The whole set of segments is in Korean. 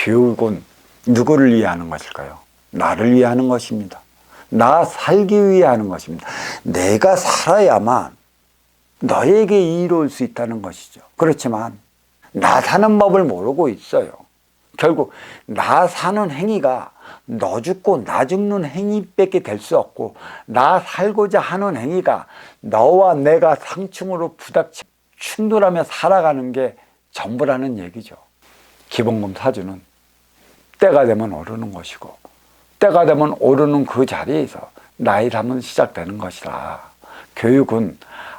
교육은 누구를 위해 하는 것일까요? 나를 위해 하는 것입니다. 나 살기 위해 하는 것입니다. 내가 살아야만 너에게 이로울 수 있다는 것이죠. 그렇지만 나 사는 법을 모르고 있어요. 결국 나 사는 행위가 너 죽고 나 죽는 행위밖에 될 수 없고, 나 살고자 하는 행위가 너와 내가 상충으로 부닥쳐 충돌하며 살아가는 게 전부라는 얘기죠. 기본금 사주는 때가 되면 오르는 것이고, 때가 되면 오르는 그 자리에서 나의 삶은 시작되는 것이다. 교육은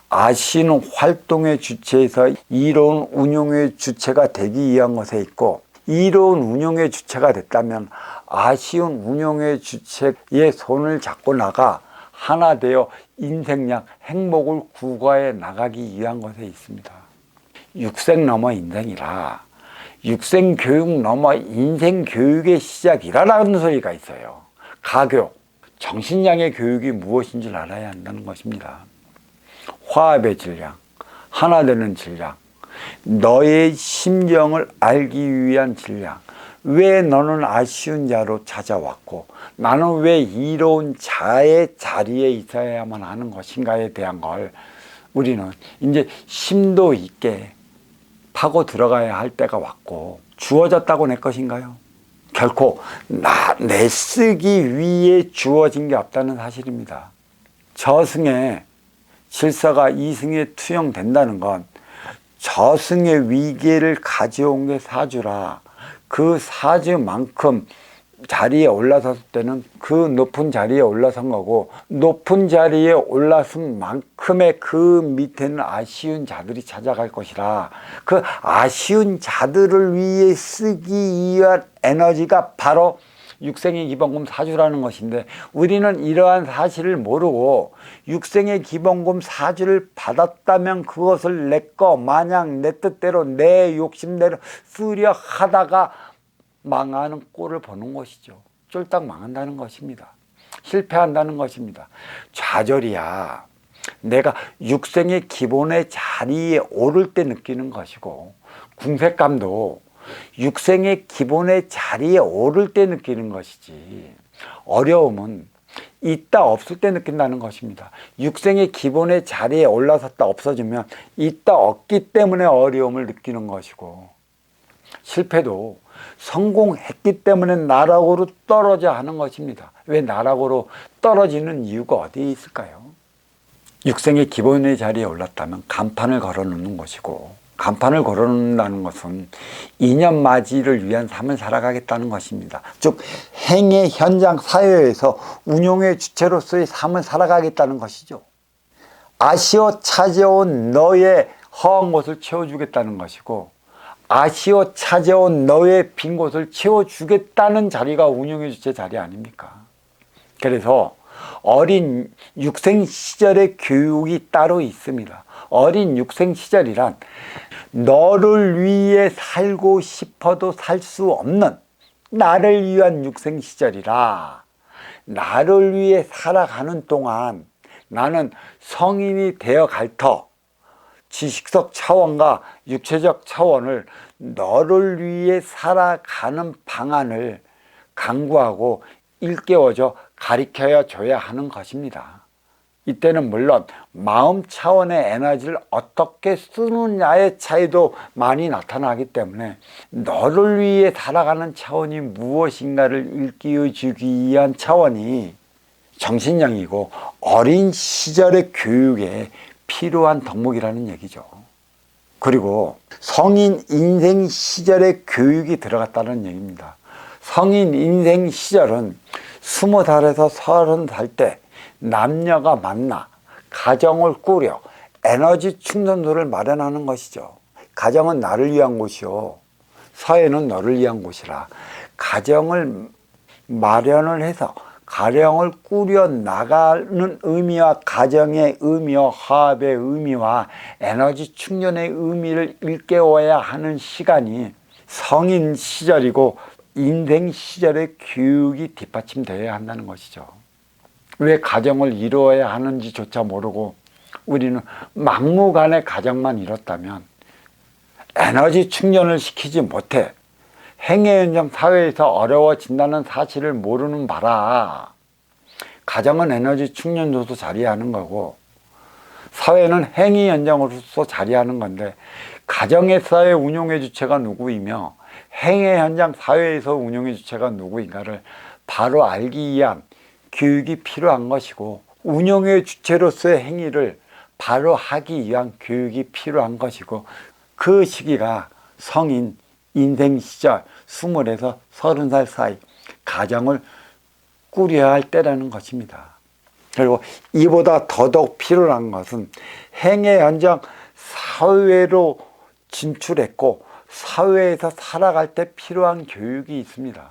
아쉬운 활동의 주체에서 이로운 운용의 주체가 되기 위한 것에 있고, 이로운 운용의 주체가 됐다면 아쉬운 운용의 주체의 손을 잡고 나가 하나 되어 인생양 행복을 구가해 나가기 위한 것에 있습니다. 육생 넘어 인생이라, 육생 교육 넘어 인생 교육의 시작이라는 소리가 있어요. 가교육, 정신량의 교육이 무엇인지 알아야 한다는 것입니다. 화합의 질량, 하나 되는 질량, 너의 심정을 알기 위한 질량, 왜 너는 아쉬운 자로 찾아왔고 나는 왜 이로운 자의 자리에 있어야만 하는 것인가에 대한 걸 우리는 이제 심도 있게 파고 들어가야 할 때가 왔고, 주어졌다고 내 것인가요? 결코 내 쓰기 위해 주어진 게 없다는 사실입니다. 저승에 질서가 이승에 투영된다는 건 저승의 위계를 가져온 게 사주라. 그 사주만큼 자리에 올라섰을 때는 그 높은 자리에 올라선 거고, 높은 자리에 올라선 만큼의 그 밑에는 아쉬운 자들이 찾아갈 것이라. 그 아쉬운 자들을 위해 쓰기 위한 에너지가 바로 육생의 기본금 사주라는 것인데, 우리는 이러한 사실을 모르고 육생의 기본금 사주를 받았다면 그것을 내 거 마냥 내 뜻대로 내 욕심대로 쓰려 하다가 망하는 꼴을 보는 것이죠. 쫄딱 망한다는 것입니다. 실패한다는 것입니다. 좌절이야 내가 육생의 기본의 자리에 오를 때 느끼는 것이고, 궁색감도 육생의 기본의 자리에 오를 때 느끼는 것이지, 어려움은 있다 없을 때 느낀다는 것입니다. 육생의 기본의 자리에 올라섰다 없어지면 있다 없기 때문에 어려움을 느끼는 것이고, 실패도 성공했기 때문에 나락으로 떨어져 하는 것입니다. 왜 나락으로 떨어지는 이유가 어디에 있을까요? 육생의 기본의 자리에 올랐다면 간판을 걸어 놓는 것이고, 간판을 걸어 놓는다는 것은 이념맞이를 위한 삶을 살아가겠다는 것입니다. 즉 행의 현장 사회에서 운용의 주체로서의 삶을 살아가겠다는 것이죠. 아쉬워 찾아온 너의 허한 곳을 채워주겠다는 것이고, 아쉬워 찾아온 너의 빈 곳을 채워주겠다는 자리가 운용의 주체 자리 아닙니까? 그래서 어린 육생 시절의 교육이 따로 있습니다. 어린 육생 시절이란 너를 위해 살고 싶어도 살 수 없는 나를 위한 육생 시절이라, 나를 위해 살아가는 동안 나는 성인이 되어 갈 터 지식적 차원과 육체적 차원을 너를 위해 살아가는 방안을 강구하고 일깨워줘 가르쳐 줘야 하는 것입니다. 이때는 물론 마음 차원의 에너지를 어떻게 쓰느냐의 차이도 많이 나타나기 때문에 너를 위해 살아가는 차원이 무엇인가를 일깨워 주기 위한 차원이 정신량이고 어린 시절의 교육에 필요한 덕목이라는 얘기죠. 그리고 성인 인생 시절의 교육이 들어갔다는 얘기입니다. 성인 인생 시절은 20살에서 30살 때 남녀가 만나 가정을 꾸려 에너지 충전소를 마련하는 것이죠. 가정은 나를 위한 곳이요, 사회는 너를 위한 곳이라 가정을 마련을 해서 가정을 꾸려 나가는 의미와 가정의 의미와 화합의 의미와 에너지 충전의 의미를 일깨워야 하는 시간이 성인 시절이고 인생 시절의 교육이 뒷받침되어야 한다는 것이죠. 왜 가정을 이루어야 하는지조차 모르고 우리는 막무가내 가정만 이뤘다면 에너지 충전을 시키지 못해 행의 현장 사회에서 어려워진다는 사실을 모르는 바라 가정은 에너지 충전소도 자리하는 거고 사회는 행위 현장으로서 자리하는 건데 가정의 사회 운용의 주체가 누구이며 행의 현장 사회에서 운용의 주체가 누구인가를 바로 알기 위한 교육이 필요한 것이고 운용의 주체로서의 행위를 바로 하기 위한 교육이 필요한 것이고 그 시기가 성인 인생 시절 20에서 30살 사이 가정을 꾸려야 할 때라는 것입니다. 그리고 이보다 더더욱 필요한 것은 행의 현장 사회로 진출했고 사회에서 살아갈 때 필요한 교육이 있습니다.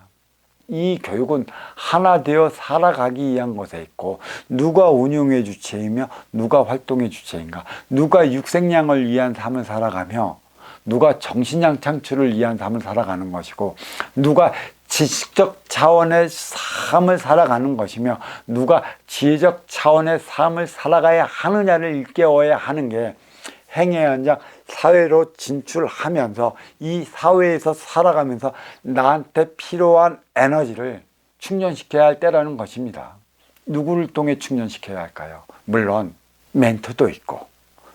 이 교육은 하나 되어 살아가기 위한 것에 있고 누가 운용의 주체이며 누가 활동의 주체인가, 누가 육생량을 위한 삶을 살아가며 누가 정신량 창출을 위한 삶을 살아가는 것이고 누가 지식적 차원의 삶을 살아가는 것이며 누가 지혜적 차원의 삶을 살아가야 하느냐를 일깨워야 하는 게 행의 현장 사회로 진출하면서 이 사회에서 살아가면서 나한테 필요한 에너지를 충전시켜야 할 때라는 것입니다. 누구를 통해 충전시켜야 할까요? 물론 멘토도 있고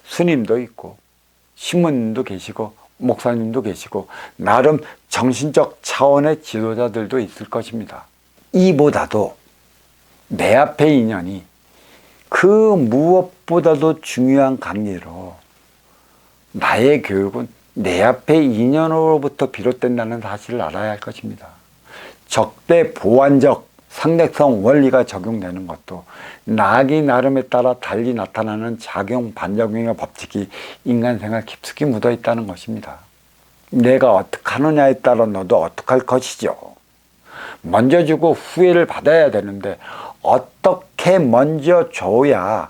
스님도 있고 신부님도 계시고 목사님도 계시고 나름 정신적 차원의 지도자들도 있을 것입니다. 이보다도 내 앞의 인연이 그 무엇보다도 중요한 관계로 나의 교육은 내 앞의 인연으로부터 비롯된다는 사실을 알아야 할 것입니다. 적대 보완적 상대성 원리가 적용되는 것도 나기 나름에 따라 달리 나타나는 작용 반작용의 법칙이 인간 생활 깊숙이 묻어 있다는 것입니다. 내가 어떻게 하느냐에 따라 너도 어떻게 할 것이죠. 먼저 주고 후회를 받아야 되는데 어떻게 먼저 줘야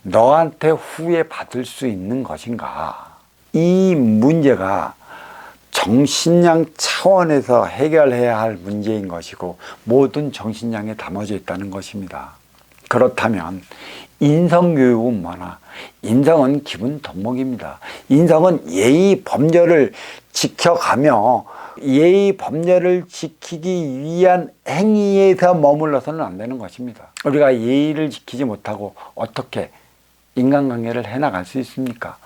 너한테 후회 받을 수 있는 것인가. 이 문제가 정신량 차원에서 해결해야 할 문제인 것이고 모든 정신량에 담아져 있다는 것입니다. 그렇다면 인성교육은 뭐나? 인성은 기본 덕목입니다. 인성은 예의 범절을 지켜가며 예의 범절을 지키기 위한 행위에서 머물러서는 안 되는 것입니다. 우리가 예의를 지키지 못하고 어떻게 인간관계를 해나갈 수 있습니까?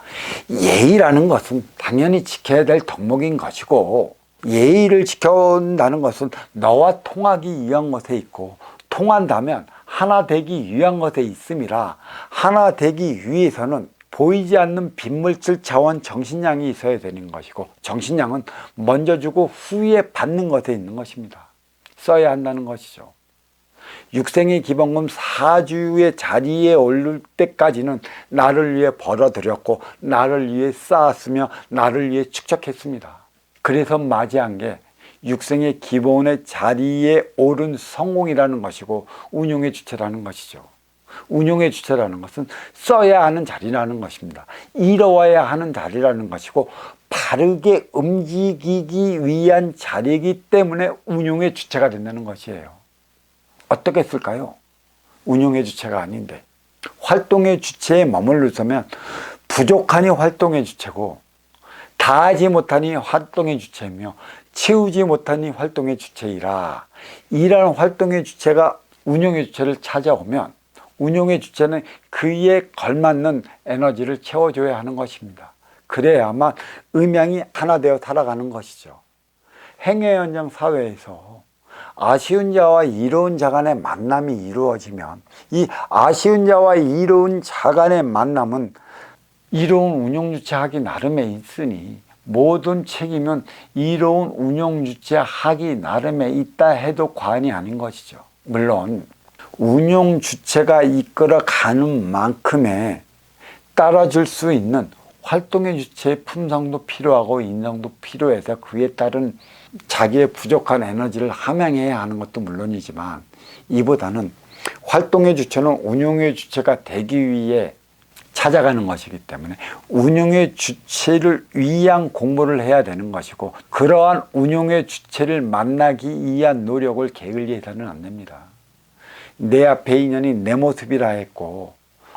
예의라는 것은 당연히 지켜야 될 덕목인 것이고 예의를 지켜온다는 것은 너와 통하기 위한 것에 있고 통한다면 하나 되기 위한 것에 있음이라 하나 되기 위해서는 보이지 않는 빈물질 차원 정신량이 있어야 되는 것이고 정신량은 먼저 주고 후에 받는 것에 있는 것입니다. 써야 한다는 것이죠. 육생의 기본금 사주의 자리에 오를 때까지는 나를 위해 벌어들였고 나를 위해 쌓았으며 나를 위해 축적했습니다. 그래서 맞이한 게 육생의 기본의 자리에 오른 성공이라는 것이고 운용의 주체라는 것이죠. 운용의 주체라는 것은 써야 하는 자리라는 것입니다. 이뤄와야 하는 자리라는 것이고 바르게 움직이기 위한 자리이기 때문에 운용의 주체가 된다는 것이에요. 어떻게 쓸까요? 운용의 주체가 아닌데 활동의 주체에 머물러서면 부족하니 활동의 주체고 다 하지 못하니 활동의 주체이며 채우지 못하니 활동의 주체이라 이러한 활동의 주체가 운용의 주체를 찾아오면 운용의 주체는 그에 걸맞는 에너지를 채워줘야 하는 것입니다. 그래야만 음양이 하나 되어 살아가는 것이죠. 행의 현장 사회에서 아쉬운 자와 이로운 자 간의 만남이 이루어지면 이 아쉬운 자와 이로운 자 간의 만남은 이로운 운용주체 하기 나름에 있으니 모든 책임은 이로운 운용주체 하기 나름에 있다 해도 과언이 아닌 것이죠. 물론 운용주체가 이끌어가는 만큼의 따라줄 수 있는 활동의 주체의 품성도 필요하고 인성도 필요해서 그에 따른 자기의 부족한 에너지를 함양해야 하는 것도 물론이지만 이보다는 활동의 주체는 운용의 주체가 되기 위해 찾아가는 것이기 때문에 운용의 주체를 위한 공부를 해야 되는 것이고 그러한 운용의 주체를 만나기 위한 노력을 게을리해서는 안 됩니다. 내 앞의 인연이 내 모습이라 했고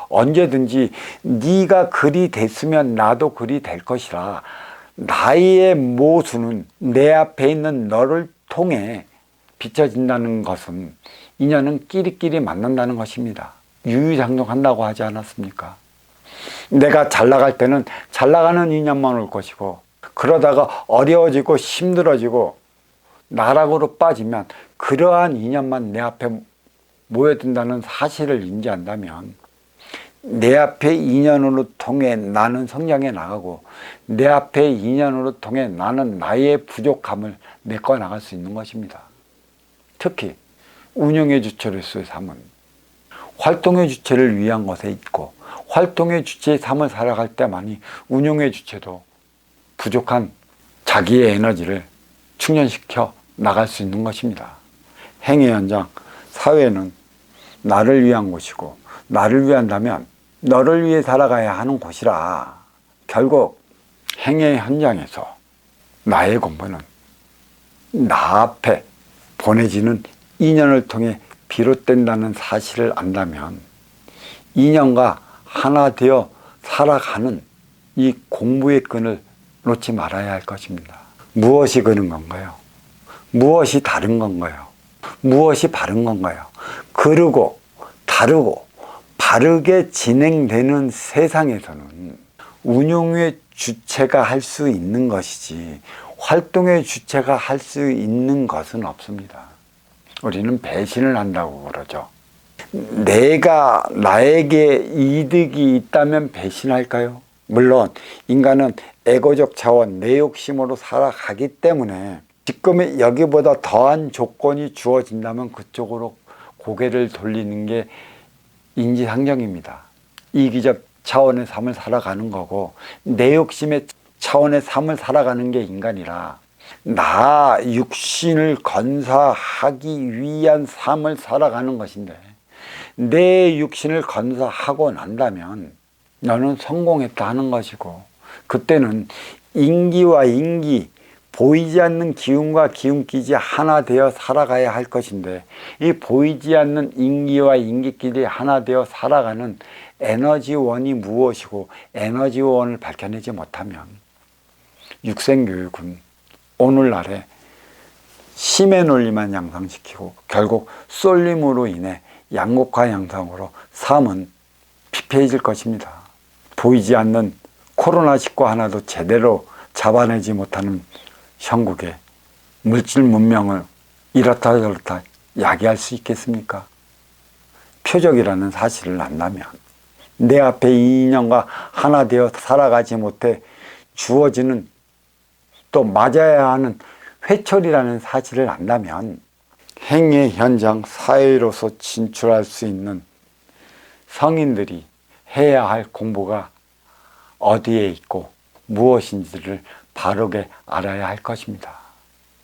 언제든지 네가 그리 됐으면 나도 그리 될 것이라 나의 모수는 내 앞에 있는 너를 통해 비춰진다는 것은 인연은 끼리끼리 만난다는 것입니다. 유유상종한다고 하지 않았습니까? 내가 잘 나갈 때는 잘 나가는 인연만 올 것이고, 그러다가 어려워지고 힘들어지고 나락으로 빠지면 그러한 인연만 내 앞에 모여든다는 사실을 인지한다면 내 앞에 인연으로 통해 나는 성장해 나가고, 내 앞에 인연으로 통해 나는 나의 부족함을 메꿔 나갈 수 있는 것입니다. 특히 운영의 주체로서의 삶은 활동의 주체를 위한 것에 있고, 활동의 주체의 삶을 살아갈 때만이 운용의 주체도 부족한 자기의 에너지를 충전시켜 나갈 수 있는 것입니다. 행의 현장, 사회는 나를 위한 곳이고, 나를 위한다면 너를 위해 살아가야 하는 곳이라, 결국 행의 현장에서 나의 공부는 나 앞에 보내지는 인연을 통해 비롯된다는 사실을 안다면 인연과 하나 되어 살아가는 이 공부의 끈을 놓지 말아야 할 것입니다. 무엇이 그런 건가요? 무엇이 다른 건가요? 무엇이 바른 건가요? 그르고 다르고 바르게 진행되는 세상에서는 운용의 주체가 할 수 있는 것이지 활동의 주체가 할 수 있는 것은 없습니다. 우리는 배신을 한다고 그러죠. 내가 나에게 이득이 있다면 배신할까요? 물론 인간은 에고적 차원, 내 욕심으로 살아가기 때문에 지금 여기보다 더한 조건이 주어진다면 그쪽으로 고개를 돌리는 게 인지상정입니다. 이기적 차원의 삶을 살아가는 거고, 내 욕심의 차원의 삶을 살아가는 게 인간이라, 나 육신을 건사하기 위한 삶을 살아가는 것인데, 내 육신을 건사하고 난다면 너는 성공했다 하는 것이고, 그때는 인기와 인기, 보이지 않는 기운과 기운기지 하나 되어 살아가야 할 것인데, 이 보이지 않는 인기와 인기끼리 하나 되어 살아가는 에너지원이 무엇이고 에너지원을 밝혀내지 못하면 육생교육은 오늘날에 힘의 논리만 양상시키고 결국 쏠림으로 인해 양극화 양상으로 삶은 피폐해질 것입니다. 보이지 않는 코로나19 하나도 제대로 잡아내지 못하는 형국에 물질 문명을 이렇다 저렇다 야기할 수 있겠습니까? 표적이라는 사실을 안다면, 내 앞에 이 인연과 하나 되어 살아가지 못해 주어지는, 또 맞아야 하는 회초리라는 사실을 안다면 행의 현장 사회로서 진출할 수 있는 성인들이 해야 할 공부가 어디에 있고 무엇인지를 바르게 알아야 할 것입니다.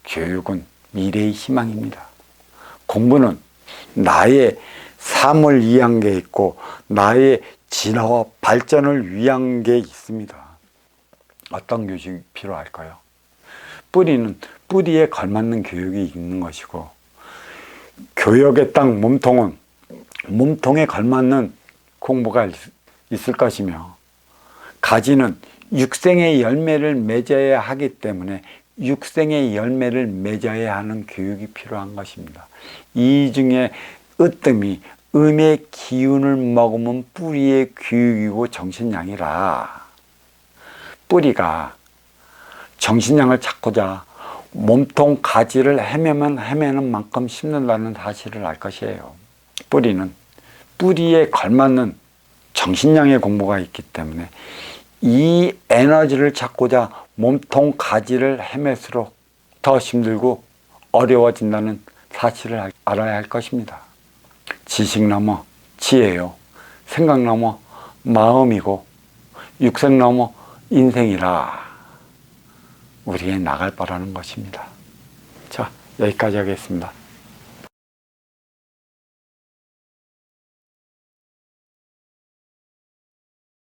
교육은 미래의 희망입니다. 공부는 나의 삶을 위한 게 있고 나의 진화와 발전을 위한 게 있습니다. 어떤 교육이 필요할까요? 뿌리는 뿌리에 걸맞는 교육이 있는 것이고, 교역의 땅 몸통은 몸통에 걸맞는 공부가 있을 것이며, 가지는 육생의 열매를 맺어야 하기 때문에 육생의 열매를 맺어야 하는 교육이 필요한 것입니다. 이 중에 으뜸이 음의 기운을 먹으면 뿌리의 교육이고 정신량이라, 뿌리가 정신량을 찾고자 몸통 가지를 헤매는 만큼 심는다는 사실을 알 것이에요. 뿌리는 뿌리에 걸맞는 정신량의 공부가 있기 때문에 이 에너지를 찾고자 몸통 가지를 헤맬수록 더 힘들고 어려워진다는 사실을 알아야 할 것입니다. 지식 넘어 지혜요, 생각 넘어 마음이고 육생 넘어 인생이라 우리의 나갈 바라는 것입니다. 자, 여기까지 하겠습니다.